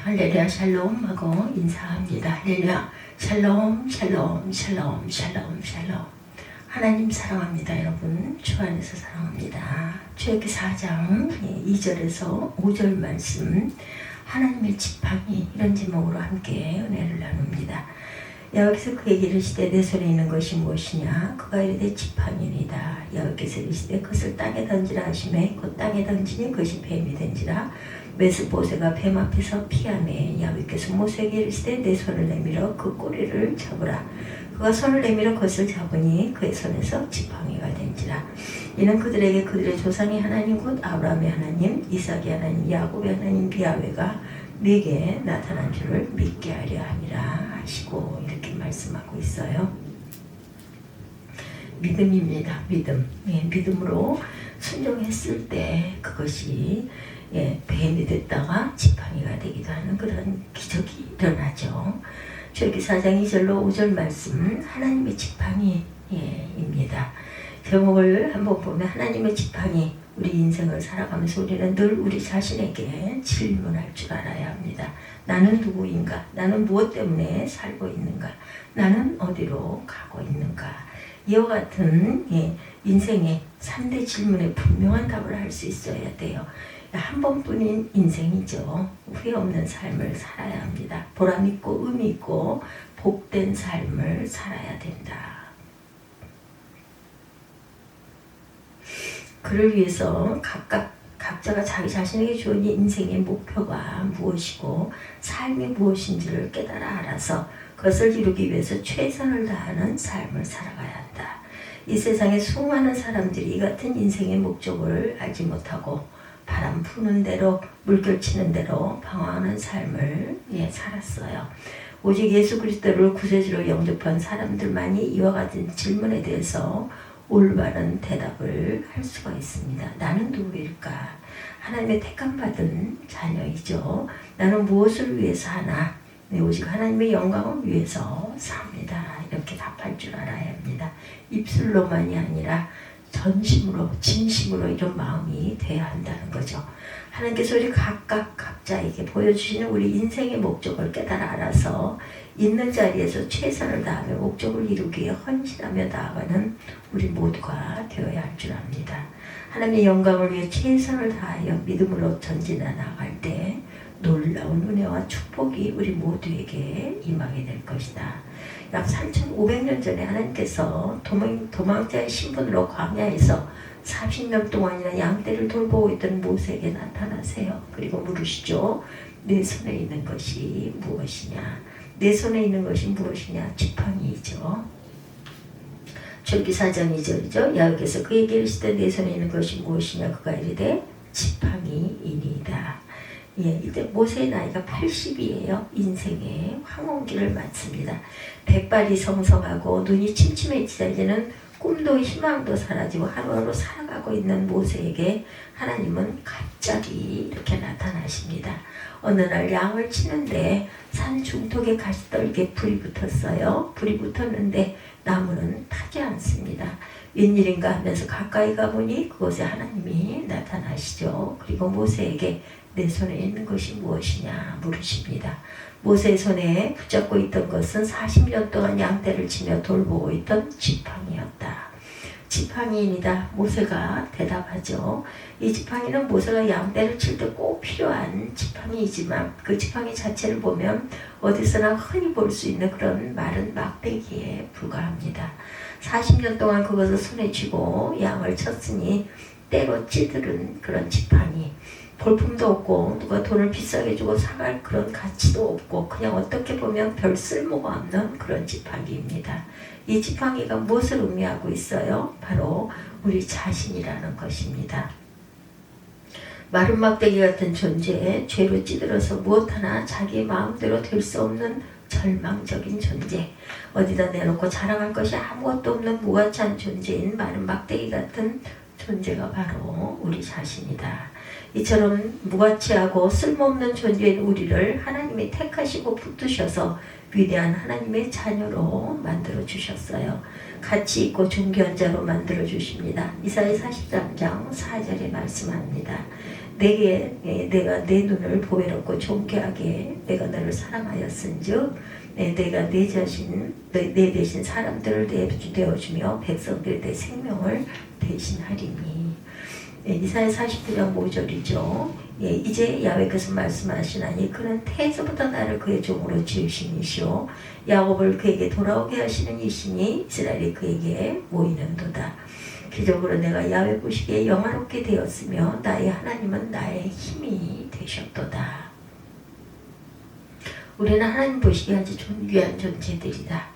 할렐루야 샬롬 하고 인사합니다. 할렐루야 샬롬 샬롬 샬롬 샬롬 샬롬. 하나님 사랑합니다. 여러분 주 안에서 사랑합니다. 출애굽기 4장 2절에서 5절 말씀, 하나님의 지팡이, 이런 제목으로 함께 은혜를 나눕니다. 여호와께서 그에게 이르시되 내 손에 있는 것이 무엇이냐? 그가 이르되 지팡이니이다. 여호와께서 이르시되 그것을 땅에 던지라 하시매 곧 땅에 던지니 그것이 뱀이 된지라. 메스보세가 뱀 앞에서 피하매 여호와께서 모세에게 이르시되 내 손을 내밀어 그 꼬리를 잡으라. 그가 손을 내밀어 그것을 잡으니 그의 손에서 지팡이가 된지라. 이는 그들에게 그들의 조상의 하나님 곧 아브라함의 하나님, 이삭의 하나님, 야곱의 하나님 야훼가 네게 나타난 줄을 믿게 하려 함이라 하시고, 이렇게 말씀하고 있어요. 믿음입니다. 믿음. 믿음으로 순종했을 때 그것이 뱀이 됐다가 지팡이가 되기도 하는 그런 기적이 일어나죠. 출애굽기 4장 2절로 5절 말씀, 하나님의 지팡이입니다. 제목을 한번 보면 하나님의 지팡이. 우리 인생을 살아가면서 우리는 늘 우리 자신에게 질문할 줄 알아야 합니다. 나는 누구인가? 나는 무엇 때문에 살고 있는가? 나는 어디로 가고 있는가? 이와 같은 인생의 3대 질문에 분명한 답을 할 수 있어야 돼요. 한 번뿐인 인생이죠. 후회 없는 삶을 살아야 합니다. 보람 있고 의미 있고 복된 삶을 살아야 된다. 그를 위해서 각자가 자기 자신에게 주어진 인생의 목표가 무엇이고 삶이 무엇인지를 깨달아 알아서 그것을 이루기 위해서 최선을 다하는 삶을 살아가야 한다. 이 세상에 수많은 사람들이 이 같은 인생의 목적을 알지 못하고 바람 부는 대로 물결 치는 대로 방황하는 삶을 살았어요. 오직 예수 그리스도를 구세주로 영접한 사람들만이 이와 같은 질문에 대해서 올바른 대답을 할 수가 있습니다. 나는 누구일까? 하나님의 택함받은 자녀이죠. 나는 무엇을 위해서 하나? 오직 하나님의 영광을 위해서 삽니다. 이렇게 답할 줄 알아야 합니다. 입술로만이 아니라 전심으로, 진심으로 이런 마음이 돼야 한다는 거죠. 하나님께서 우리 각자에게 보여주시는 우리 인생의 목적을 깨달아 알아서 있는 자리에서 최선을 다하며 목적을 이루기에 헌신하며 나아가는 우리 모두가 되어야 할 줄 압니다. 하나님의 영광을 위해 최선을 다하여 믿음으로 전진해 나아갈 때 놀라운 은혜와 축복이 우리 모두에게 임하게 될 것이다. 약 3,500년 전에 하나님께서 도망자의 신분으로 광야에서 40년 동안이나 양떼를 돌보고 있던 모세에게 나타나세요. 그리고 물으시죠. 내 손에 있는 것이 무엇이냐? 내 손에 있는 것이 무엇이냐? 지팡이이죠. 출애굽기 4장 2절이죠. 여호와께서 그에게 이르시되 내 손에 있는 것이 무엇이냐? 그가 이르되 지팡이이니이다. 이때 모세의 나이가 80이에요. 인생의 황혼기를 맞습니다. 백발이 성성하고 눈이 침침해지자 이제는 꿈도 희망도 사라지고 하루하루 살아가고 있는 모세에게 하나님은 갑자기 이렇게 나타나십니다. 어느 날 양을 치는데 산 중턱에 가시떨게 불이 붙었어요. 불이 붙었는데 나무는 타지 않습니다. 웬일인가 하면서 가까이 가보니 그곳에 하나님이 나타나시죠. 그리고 모세에게 내 손에 있는 것이 무엇이냐 물으십니다. 모세의 손에 붙잡고 있던 것은 40년 동안 양떼를 치며 돌보고 있던 지팡이였다. 지팡이입니다. 모세가 대답하죠. 이 지팡이는 모세가 양떼를 칠 때 꼭 필요한 지팡이이지만 그 지팡이 자체를 보면 어디서나 흔히 볼 수 있는 그런 마른 막대기에 불과합니다. 40년 동안 그것을 손에 쥐고 양을 쳤으니 때로 찌들은 그런 지팡이. 볼품도 없고 누가 돈을 비싸게 주고 사갈 그런 가치도 없고 그냥 어떻게 보면 별 쓸모가 없는 그런 지팡이입니다. 이 지팡이가 무엇을 의미하고 있어요? 바로 우리 자신이라는 것입니다. 마른 막대기 같은 존재, 죄로 찌들어서 무엇 하나 자기 마음대로 될 수 없는 절망적인 존재, 어디다 내놓고 자랑할 것이 아무것도 없는 무가치한 존재인 마른 막대기 같은 존재가 바로 우리 자신이다. 이처럼 무가치하고 쓸모없는 존재인 우리를 하나님이 택하시고 붙드셔서 위대한 하나님의 자녀로 만들어 주셨어요. 가치 있고 존귀한 자로 만들어 주십니다. 이사야 43장 4절에 말씀합니다. 내가 내 눈을 보배롭고 존귀하게 내가 너를 사랑하였은즉 내가 내 대신 사람들을 내어주며 백성들의 내 생명을 대신하리니. 이사야 49장 5절이죠. 이제 야훼께서 말씀하시나니 그는 태에서부터 나를 그의 종으로 지으신 이시오 야곱을 그에게 돌아오게 하시는 이시니 이스라엘이 그에게 모이는도다. 기적으로 내가 야훼 보시기에 영화롭게 되었으며 나의 하나님은 나의 힘이 되셨도다. 우리는 하나님 보시기에 아주 존귀한 존재들이다.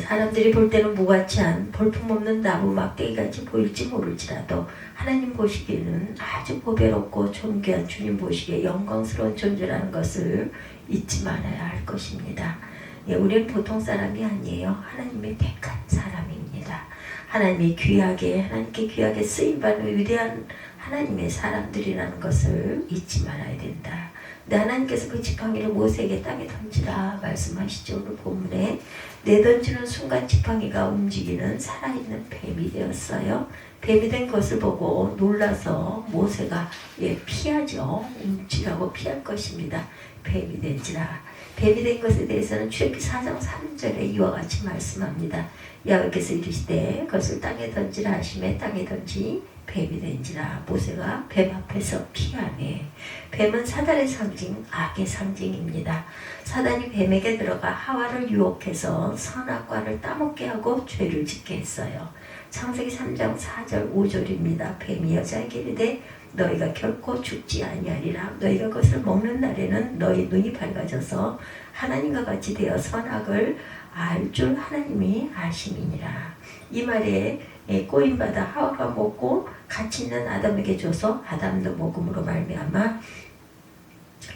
사람들이 볼 때는 무가치한 볼품없는 나무 막대기같이 보일지 모를지라도 하나님 보시기에는 아주 보배롭고 존귀한 주님 보시기에 영광스러운 존재라는 것을 잊지 말아야 할 것입니다. 우리는 보통 사람이 아니에요. 하나님의 택한 사람입니다. 하나님께 귀하게 쓰임받는 위대한 하나님의 사람들이라는 것을 잊지 말아야 된다. 근데 하나님께서 그 지팡이를 모세에게 땅에 던지라 말씀하시죠. 오늘 본문에 내던지는 순간 지팡이가 움직이는 살아있는 뱀이 되었어요. 뱀이 된 것을 보고 놀라서 모세가 피하죠. 움찔하고 피할 것입니다. 뱀이 된지라. 뱀이 된 것에 대해서는 출애굽기 4장 3절에 이와 같이 말씀합니다. 야훼께서 이르시되 그것을 땅에 던지라 하시매 땅에 던지 뱀이 된지라. 모세가 뱀 앞에서 피하매. 뱀은 사단의 상징, 악의 상징입니다. 사단이 뱀에게 들어가 하와를 유혹해서 선악과를 따먹게 하고 죄를 짓게 했어요. 창세기 3장 4절 5절입니다. 뱀이 여자에게 이르되 너희가 결코 죽지 아니하리라. 너희가 그것을 먹는 날에는 너희 눈이 밝아져서 하나님과 같이 되어 선악을 알 줄 하나님이 아심이니라. 이 말에 꼬임받아 하와가 먹고 같이 있는 아담에게 줘서 아담도 먹음으로 말미암아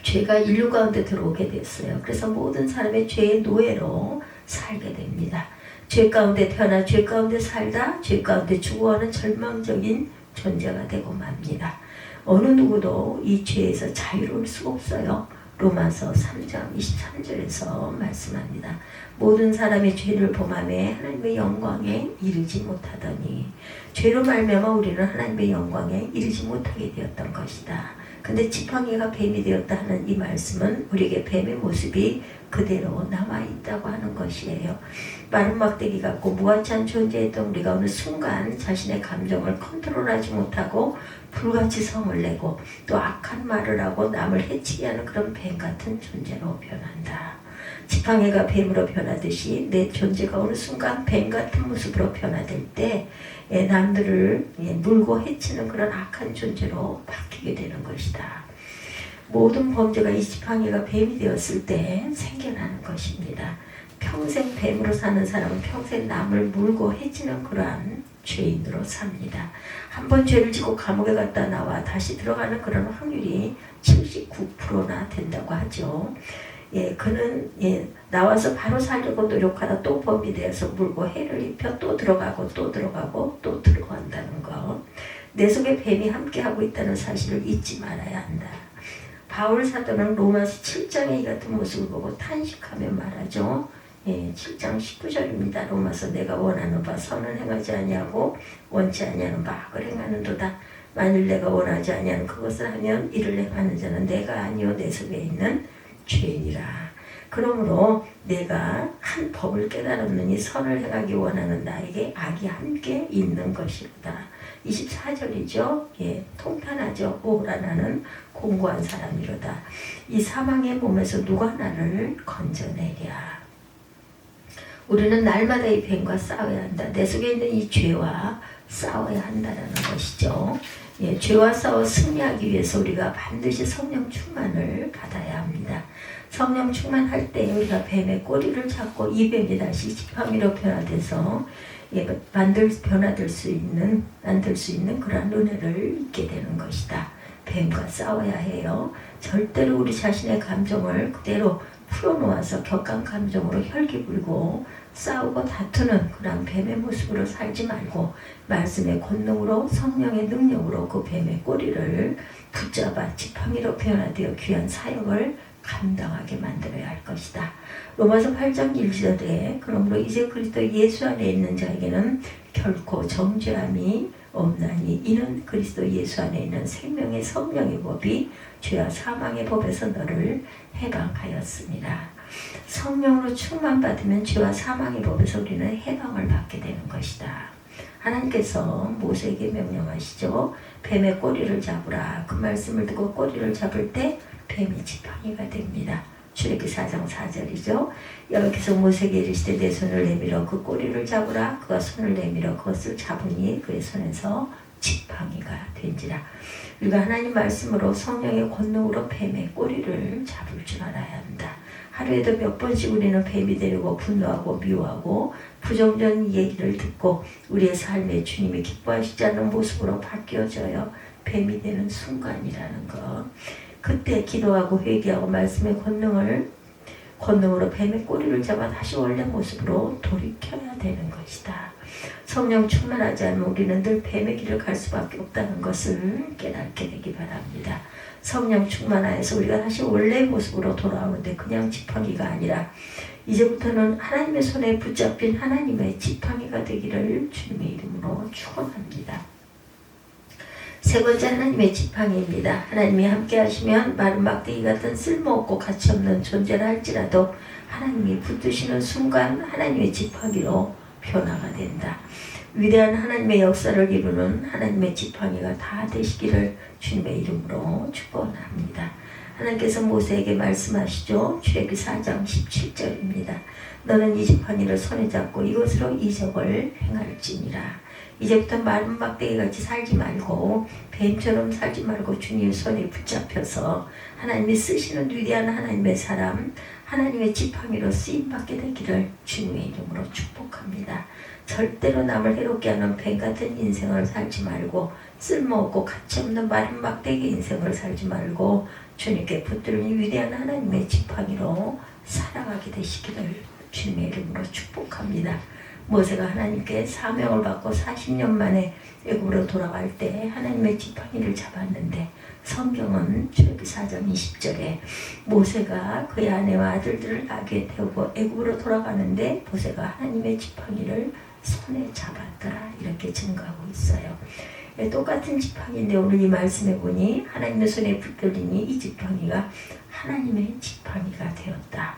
죄가 인류 가운데 들어오게 됐어요. 그래서 모든 사람의 죄의 노예로 살게 됩니다. 죄 가운데 태어나 죄 가운데 살다 죄 가운데 죽어가는 절망적인 존재가 되고 맙니다. 어느 누구도 이 죄에서 자유로울 수 없어요. 로마서 3장 23절에서 말씀합니다. 모든 사람의 죄를 범하며 하나님의 영광에 이르지 못하더니 죄로 말미암아 우리는 하나님의 영광에 이르지 못하게 되었던 것이다. 근데 지팡이가 뱀이 되었다 하는 이 말씀은 우리에게 뱀의 모습이 그대로 남아있다고 하는 것이에요. 마른 막대기 같고 무가치한 존재였던 우리가 어느 순간 자신의 감정을 컨트롤하지 못하고 불같이 성을 내고 또 악한 말을 하고 남을 해치게 하는 그런 뱀 같은 존재로 변한다. 지팡이가 뱀으로 변하듯이 내 존재가 어느 순간 뱀 같은 모습으로 변화될 때 남들을 물고 해치는 그런 악한 존재로 바뀌게 되는 것이다. 모든 범죄가 이 지팡이가 뱀이 되었을 때 생겨나는 것입니다. 평생 뱀으로 사는 사람은 평생 남을 물고 해치는 그러한 죄인으로 삽니다. 한번 죄를 짓고 감옥에 갔다 나와 다시 들어가는 그런 확률이 79%나 된다고 하죠. 그는 나와서 바로 살려고 노력하다 또 범이 되어서 물고 해를 입혀 또 들어가고 또 들어가고 또 들어간다는 거. 내 속에 뱀이 함께하고 있다는 사실을 잊지 말아야 한다. 바울 사도는 로마서 7장의 이 같은 모습을 보고 탄식하며 말하죠. 7장 19절입니다. 로마서 내가 원하는 바 선은 행하지 아니하고 원치 아니하는 바 악을 행하는도다. 만일 내가 원하지 아니하는 그것을 하면 이를 행하는 자는 내가 아니요 내 속에 있는 죄니라. 그러므로 내가 한 법을 깨달았느니 선을 행하기 원하는 나에게 악이 함께 있는 것이다. 24절이죠. 통탄하죠. 오라 나는 공고한 사람이로다. 이 사망의 몸에서 누가 나를 건져내랴. 우리는 날마다 이 뱀과 싸워야 한다. 내 속에 있는 이 죄와 싸워야 한다는 것이죠. 죄와 싸워 승리하기 위해서 우리가 반드시 성령 충만을 받아야 합니다. 성령 충만할 때 우리가 뱀의 꼬리를 잡고 이 뱀이 다시 지팡이로 변화돼서 만들 수 있는 그런 은혜를 잊게 되는 것이다. 뱀과 싸워야 해요. 절대로 우리 자신의 감정을 그대로 풀어놓아서 격한 감정으로 혈기 불고 싸우고 다투는 그런 뱀의 모습으로 살지 말고 말씀의 권능으로 성령의 능력으로 그 뱀의 꼬리를 붙잡아 지팡이로 변화되어 귀한 사역을 감당하게 만들어야 할 것이다. 로마서 8장 1절에 그러므로 이제 그리스도 예수 안에 있는 자에게는 결코 정죄함이 없나니 이는 그리스도 예수 안에 있는 생명의 성령의 법이 죄와 사망의 법에서 너를 해방하였습니다. 성령으로 충만받으면 죄와 사망의 법에서 우리는 해방을 받게 되는 것이다. 하나님께서 모세에게 명령하시죠. 뱀의 꼬리를 잡으라. 그 말씀을 듣고 꼬리를 잡을 때 뱀이 지팡이가 됩니다. 출애굽기 4장 4절이죠. 여기서 모세에게 이르시되 내 손을 내밀어 그 꼬리를 잡으라. 그가 손을 내밀어 그것을 잡으니 그의 손에서 지팡이가 된지라. 우리가 하나님 말씀으로 성령의 권능으로 뱀의 꼬리를 잡을 줄 알아야 한다. 하루에도 몇 번씩 우리는 뱀이 되려고 분노하고 미워하고 부정적인 얘기를 듣고 우리의 삶에 주님이 기뻐하시지 않는 모습으로 바뀌어져요. 뱀이 되는 순간이라는 것. 그때 기도하고 회개하고 말씀의 권능으로 뱀의 꼬리를 잡아 다시 원래 모습으로 돌이켜야 되는 것이다. 성령 충만하지 않으면 우리는 늘 뱀의 길을 갈 수밖에 없다는 것을 깨닫게 되기 바랍니다. 성령 충만하여서 우리가 다시 원래의 모습으로 돌아오는데 그냥 지팡이가 아니라 이제부터는 하나님의 손에 붙잡힌 하나님의 지팡이가 되기를 주님의 이름으로 축원합니다. 세 번째 하나님의 지팡이입니다. 하나님이 함께 하시면 마른 막대기 같은 쓸모없고 가치없는 존재라 할지라도 하나님이 붙드시는 순간 하나님의 지팡이로 변화가 된다. 위대한 하나님의 역사를 이루는 하나님의 지팡이가 다 되시기를 주님의 이름으로 축원합니다. 하나님께서 모세에게 말씀하시죠. 출애굽기 4장 17절입니다. 너는 이 지팡이를 손에 잡고 이것으로 이적을 행할지니라. 이제부터 마른 막대기같이 살지 말고 뱀처럼 살지 말고 주님 손에 붙잡혀서 하나님이 쓰시는 위대한 하나님의 사람, 하나님의 지팡이로 쓰임받게 되기를 주님의 이름으로 축복합니다. 절대로 남을 해롭게 하는 뱀같은 인생을 살지 말고 쓸모없고 가치없는 마른 막대기 인생을 살지 말고 주님께 붙들린 위대한 하나님의 지팡이로 살아가게 되시기를 주님의 이름으로 축복합니다. 모세가 하나님께 사명을 받고 40년 만에 애굽으로 돌아갈 때 하나님의 지팡이를 잡았는데 성경은 출애굽기 4장 20절에 모세가 그의 아내와 아들들을 나귀에 태우고 애굽으로 돌아가는데 모세가 하나님의 지팡이를 손에 잡았더라 이렇게 증거하고 있어요. 똑같은 지팡이인데 오늘 이 말씀해 보니 하나님의 손에 붙들리니 이 지팡이가 하나님의 지팡이가 되었다.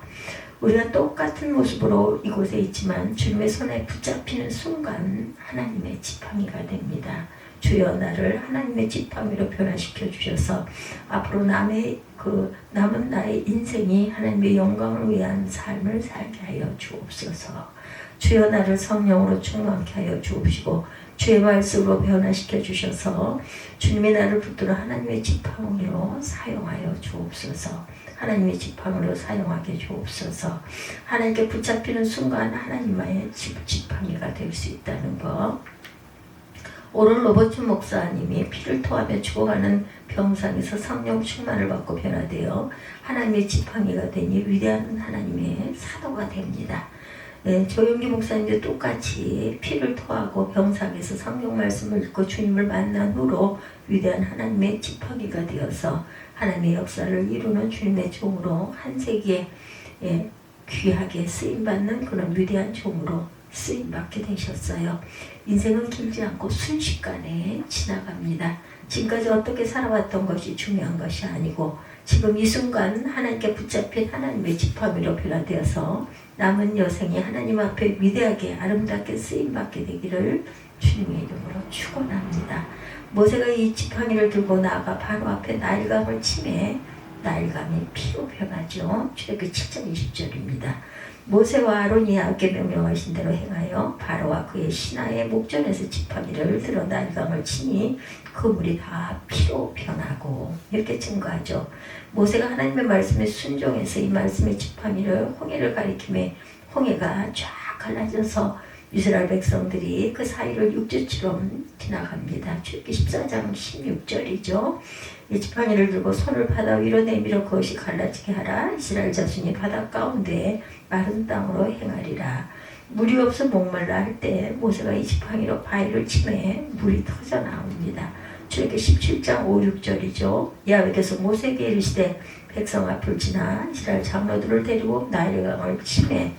우리가 똑같은 모습으로 이곳에 있지만 주님의 손에 붙잡히는 순간 하나님의 지팡이가 됩니다. 주여 나를 하나님의 지팡이로 변화시켜 주셔서 앞으로 남은 나의 인생이 하나님의 영광을 위한 삶을 살게 하여 주옵소서. 주여 나를 성령으로 충만케 하여 주옵시고 주의 말씀으로 변화시켜 주셔서 주님의 나를 붙들어 하나님의 지팡이로 사용하여 주옵소서. 하나님의 지팡이로 사용하게 주옵소서. 하나님께 붙잡히는 순간 하나님의 지팡이가 될 수 있다는 것. 오늘 로버트 목사님이 피를 토하며 죽어가는 병상에서 성령 충만을 받고 변화되어 하나님의 지팡이가 되니 위대한 하나님의 사도가 됩니다. 조용기 목사님도 똑같이 피를 토하고 병상에서 성경 말씀을 읽고 주님을 만난 후로 위대한 하나님의 지팡이가 되어서 하나님의 역사를 이루는 주님의 종으로 한 세기에 귀하게 쓰임받는 그런 위대한 종으로 쓰임받게 되셨어요. 인생은 길지 않고 순식간에 지나갑니다. 지금까지 어떻게 살아왔던 것이 중요한 것이 아니고 지금 이 순간 하나님께 붙잡힌 하나님의 지팡이로 변화되어서 남은 여생이 하나님 앞에 위대하게 아름답게 쓰임받게 되기를 주님의 이름으로 축원합니다. 모세가 이 지팡이를 들고 나아가 바로 앞에 나일강을 치매 나일강이 피로 변하죠. 출애굽기 7장 20절입니다. 모세와 아론이 야곱께 명령하신 대로 행하여 바로와 그의 신하의 목전에서 지팡이를 들어 나일강을 치니 그 물이 다 피로 변하고 이렇게 증거하죠. 모세가 하나님의 말씀에 순종해서 이 말씀의 지팡이를 홍해를 가리키며 홍해가 쫙 갈라져서 이스라엘 백성들이 그 사이를 육지처럼 지나갑니다. 출애굽기 14장 16절이죠. 이 지팡이를 들고 손을 바다 위로 내밀어 그것이 갈라지게 하라. 이스라엘 자손이 바다 가운데 마른 땅으로 행하리라. 물이 없어 목말라 할 때 모세가 이 지팡이로 바위를 치매 물이 터져 나옵니다. 출애굽기 17장 5, 6절이죠. 야훼께서 모세에게 이르시되 백성 앞을 지나 이스라엘 장로들을 데리고 나일강을 치매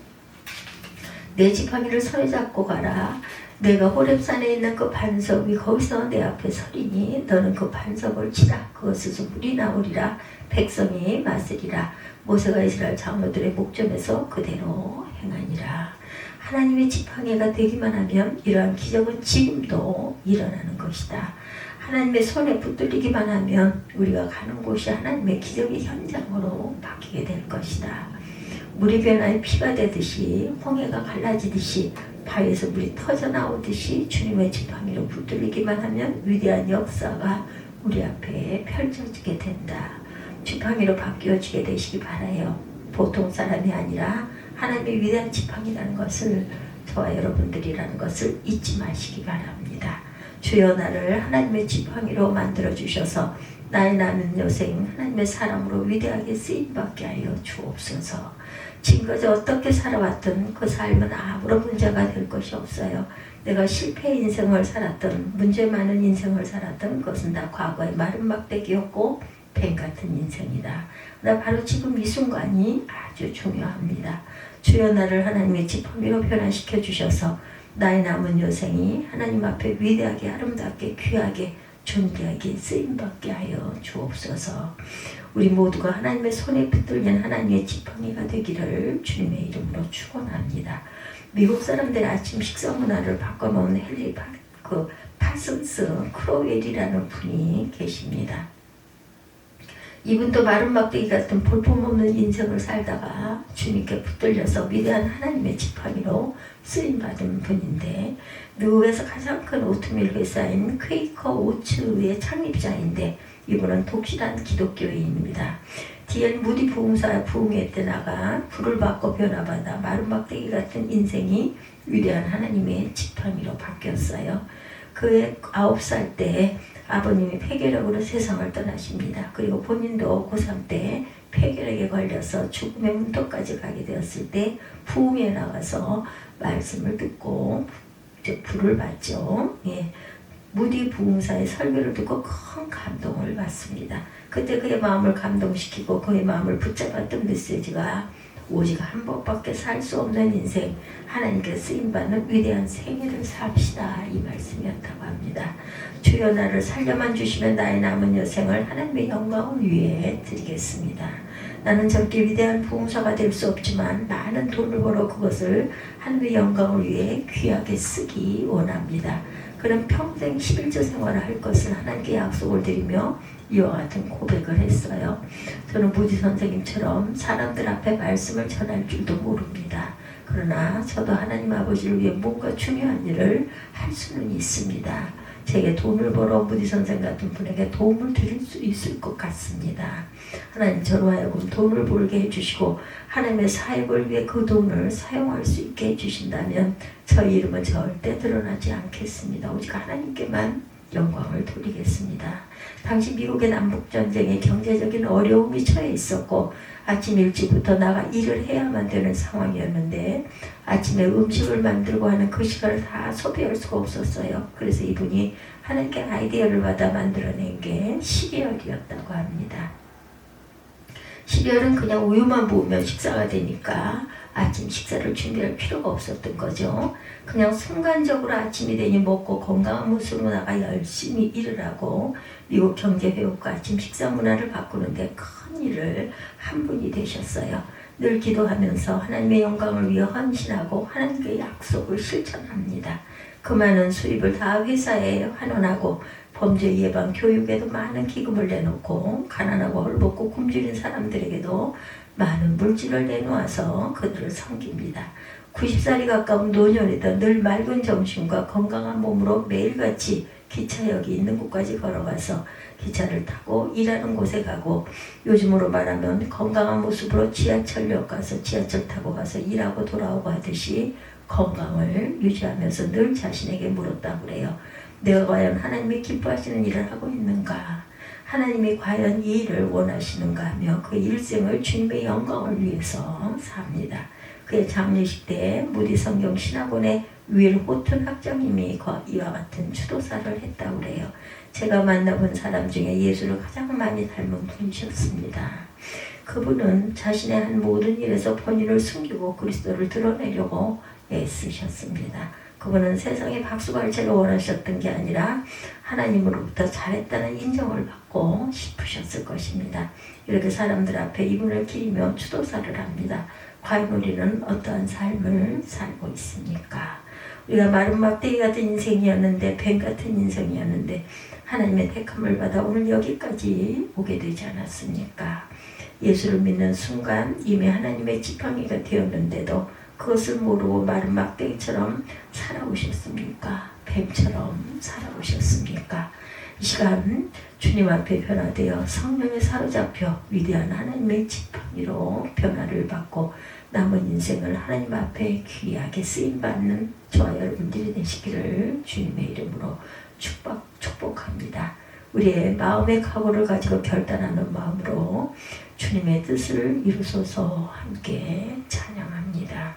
내 지팡이를 손에 잡고 가라. 내가 호렙산에 있는 그 반석이 거기서 내 앞에 서리니 너는 그 반석을 치라. 그것에서 물이 나오리라. 백성이 마시리라. 모세가 이스라엘 장로들의 목전에서 그대로 행하니라. 하나님의 지팡이가 되기만 하면 이러한 기적은 지금도 일어나는 것이다. 하나님의 손에 붙들리기만 하면 우리가 가는 곳이 하나님의 기적의 현장으로 바뀌게 될 것이다. 물이 변화해 피가 되듯이 홍해가 갈라지듯이 바위에서 물이 터져나오듯이 주님의 지팡이로 붙들리기만 하면 위대한 역사가 우리 앞에 펼쳐지게 된다. 지팡이로 바뀌어지게 되시기 바라요. 보통 사람이 아니라 하나님의 위대한 지팡이라는 것을 저와 여러분들이라는 것을 잊지 마시기 바랍니다. 주여 나를 하나님의 지팡이로 만들어 주셔서 나의 남은 여생 하나님의 사람으로 위대하게 쓰임받게 하여 주옵소서. 지금까지 어떻게 살아왔던 그 삶은 아무런 문제가 될 것이 없어요. 내가 실패 인생을 살았던 문제 많은 인생을 살았던 그것은 다 과거의 마른 막대기였고 뱀 같은 인생이다. 나 바로 지금 이 순간이 아주 중요합니다. 주여 나를 하나님의 지팡이로 변화시켜 주셔서 나의 남은 여생이 하나님 앞에 위대하게 아름답게 귀하게 존귀하게 쓰임받게 하여 주옵소서. 우리 모두가 하나님의 손에 붙들린 하나님의 지팡이가 되기를 주님의 이름으로 축원합니다. 미국 사람들의 아침 식사 문화를 바꿔놓은 헨리 파슨스 크로웰이라는 분이 계십니다. 이분도 마른 막대기 같은 볼품없는 인생을 살다가 주님께 붙들려서 위대한 하나님의 지팡이로 쓰임받은 분인데 미국에서 가장 큰 오트밀 회사인 퀘이커 오츠의 창립자인데 이분은 독실한 기독교인입니다. D.L. 무디 부흥사 부흥회 때 나가 불을 받고 변화받아 마른 막대기 같은 인생이 위대한 하나님의 지팡이로 바뀌었어요. 그의 9살 때 아버님이 폐결핵으로 세상을 떠나십니다. 그리고 본인도 고3 때 폐결핵에 걸려서 죽음의 문턱까지 가게 되었을 때 부흥에 나가서 말씀을 듣고 이제 불을 받죠. 예. 무디 부흥사의 설교를 듣고 큰 감동을 받습니다. 그때 그의 마음을 감동시키고 그의 마음을 붙잡았던 메시지가 오직 한 번밖에 살 수 없는 인생, 하나님께 쓰임받는 위대한 생애를 삽시다 이 말씀이었다고 합니다. 주여 나를 살려만 주시면 나의 남은 여생을 하나님의 영광을 위해 드리겠습니다. 나는 저렇게 위대한 부흥사가 될 수 없지만 많은 돈을 벌어 그것을 하나님의 영광을 위해 귀하게 쓰기 원합니다. 그럼 평생 11조 생활을 할 것을 하나님께 약속을 드리며 이와 같은 고백을 했어요. 저는 무지 선생님처럼 사람들 앞에 말씀을 전할 줄도 모릅니다. 그러나 저도 하나님 아버지를 위해 뭔가 중요한 일을 할 수는 있습니다. 제게 돈을 벌어 무디 선생 같은 분에게 도움을 드릴 수 있을 것 같습니다. 하나님 저로 하여금 돈을 벌게 해주시고 하나님의 사역을 위해 그 돈을 사용할 수 있게 해주신다면 저희 이름은 절대 드러나지 않겠습니다. 오직 하나님께만 영광을 돌리겠습니다. 당시 미국의 남북전쟁에 경제적인 어려움이 처해 있었고 아침 일찍부터 나가 일을 해야만 되는 상황이었는데 아침에 음식을 만들고 하는 그 시간을 다 소비할 수가 없었어요. 그래서 이분이 하나님께 아이디어를 받아 만들어낸 게 시리얼이었다고 합니다. 시리얼은 그냥 우유만 부으면 식사가 되니까 아침 식사를 준비할 필요가 없었던 거죠. 그냥 순간적으로 아침이 되니 먹고 건강한 모습으로 나가 열심히 일을 하고 미국 경제회복과 아침 식사 문화를 바꾸는데 큰 일을 한 분이 되셨어요. 늘 기도하면서 하나님의 영광을 위해 헌신하고 하나님의 약속을 실천합니다. 그 많은 수입을 다 회사에 환원하고 범죄 예방 교육에도 많은 기금을 내놓고 가난하고 헐벗고 굶주린 사람들에게도 많은 물질을 내놓아서 그들을 섬깁니다. 90살이 가까운 노년에도 늘 맑은 정신과 건강한 몸으로 매일같이 기차역이 있는 곳까지 걸어가서 기차를 타고 일하는 곳에 가고 요즘으로 말하면 건강한 모습으로 지하철역 가서 지하철 타고 가서 일하고 돌아오고 하듯이 건강을 유지하면서 늘 자신에게 물었다고 그래요. 내가 과연 하나님이 기뻐하시는 일을 하고 있는가? 하나님이 과연 이 일을 원하시는가 하며 그 일생을 주님의 영광을 위해서 삽니다. 그의 장례식 때 무디 성경 신학원의 윌 호튼 학장님이 이와 같은 추도사를 했다고 그래요. 제가 만나본 사람 중에 예수를 가장 많이 닮은 분이셨습니다. 그분은 자신의 한 모든 일에서 본인을 숨기고 그리스도를 드러내려고 애쓰셨습니다. 그분은 세상에 박수갈채를 원하셨던 게 아니라 하나님으로부터 잘했다는 인정을 받고 싶으셨을 것입니다. 이렇게 사람들 앞에 이분을 기리며 추도사를 합니다. 과연 우리는 어떠한 삶을 살고 있습니까? 우리가 마른 막대기 같은 인생이었는데, 뱀 같은 인생이었는데 하나님의 택함을 받아 오늘 여기까지 오게 되지 않았습니까? 예수를 믿는 순간 이미 하나님의 지팡이가 되었는데도 그것을 모르고 마른 막대기처럼 살아오셨습니까? 뱀처럼 살아오셨습니까? 이 시간 주님 앞에 변화되어 성령에 사로잡혀 위대한 하나님의 지팡이로 변화를 받고 남은 인생을 하나님 앞에 귀하게 쓰임받는 저와 여러분들이 되시기를 주님의 이름으로 축복합니다. 우리의 마음의 각오를 가지고 결단하는 마음으로 주님의 뜻을 이루소서 함께 찬양합니다.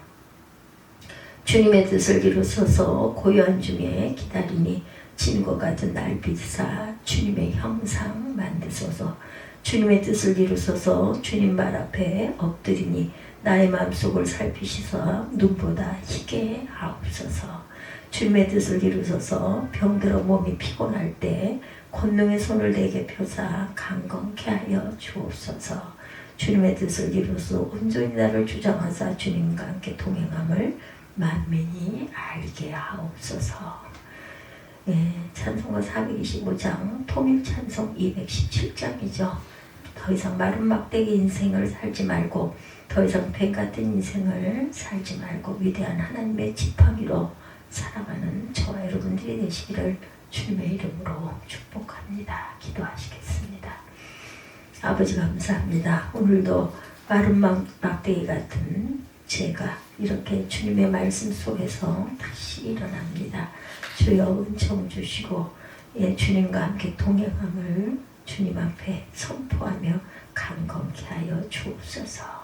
주님의 뜻을 이루소서 고요한 중에 기다리니 진과 같은 날빛사 주님의 형상 만드소서. 주님의 뜻을 이루소서. 주님 말 앞에 엎드리니 나의 마음속을 살피시사 눈보다 희게 하옵소서. 주님의 뜻을 이루소서. 병들어 몸이 피곤할 때 권능의 손을 내게 펴사 강건케 하여 주옵소서. 주님의 뜻을 이루소 온전히 나를 주장하사 주님과 함께 동행함을 만민이 알게 하옵소서. 예, 찬송가 425장 통일 찬송 217장이죠. 더 이상 마른 막대기 인생을 살지 말고 더 이상 뱀 같은 인생을 살지 말고 위대한 하나님의 지팡이로 살아가는 저와 여러분들이 되시기를 주님의 이름으로 축복합니다. 기도하시겠습니다. 아버지 감사합니다. 오늘도 마른 막대기 같은 제가 이렇게 주님의 말씀 속에서 다시 일어납니다. 주여 은총 주시고 주님과 함께 동행함을 주님 앞에 선포하며 강건케 하여 주옵소서.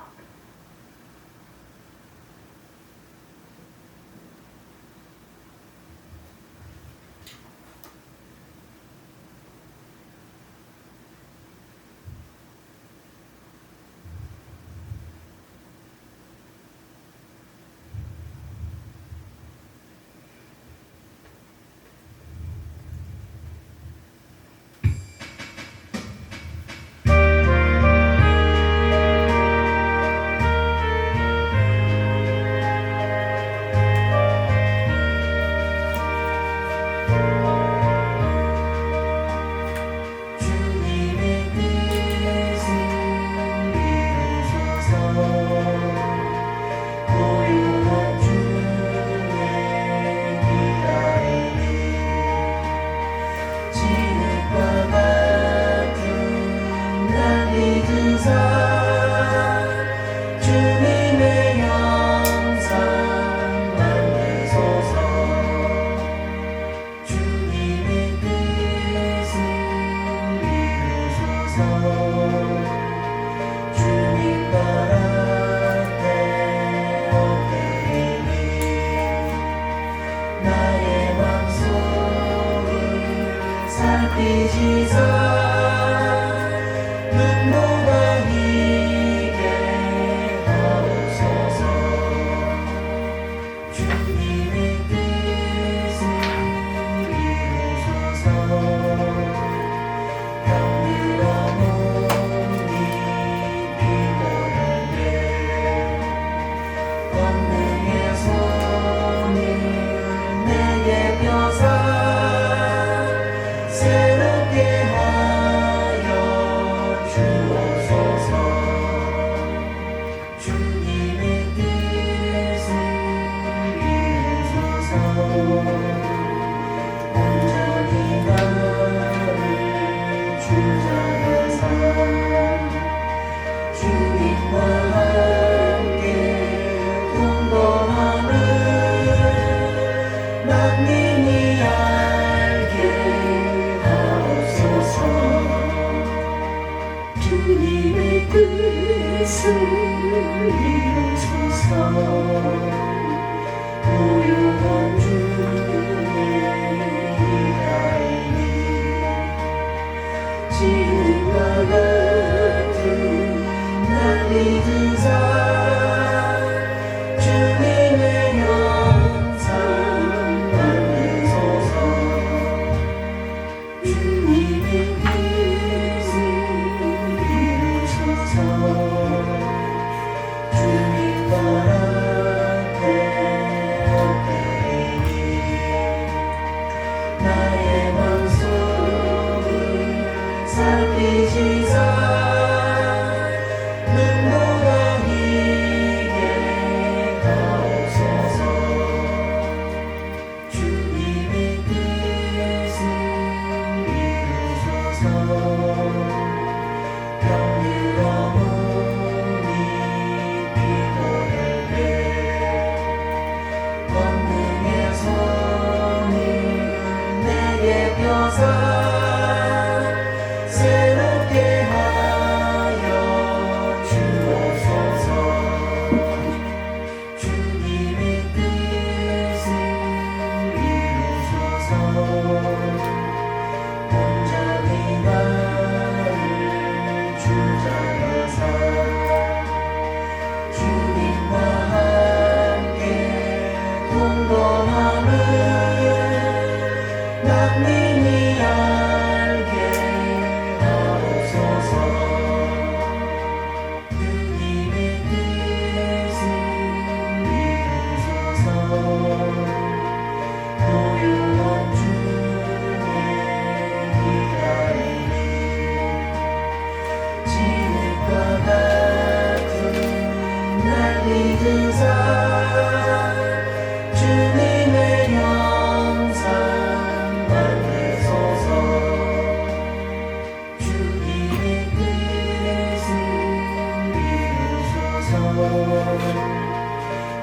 주님의 영상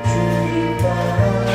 주님과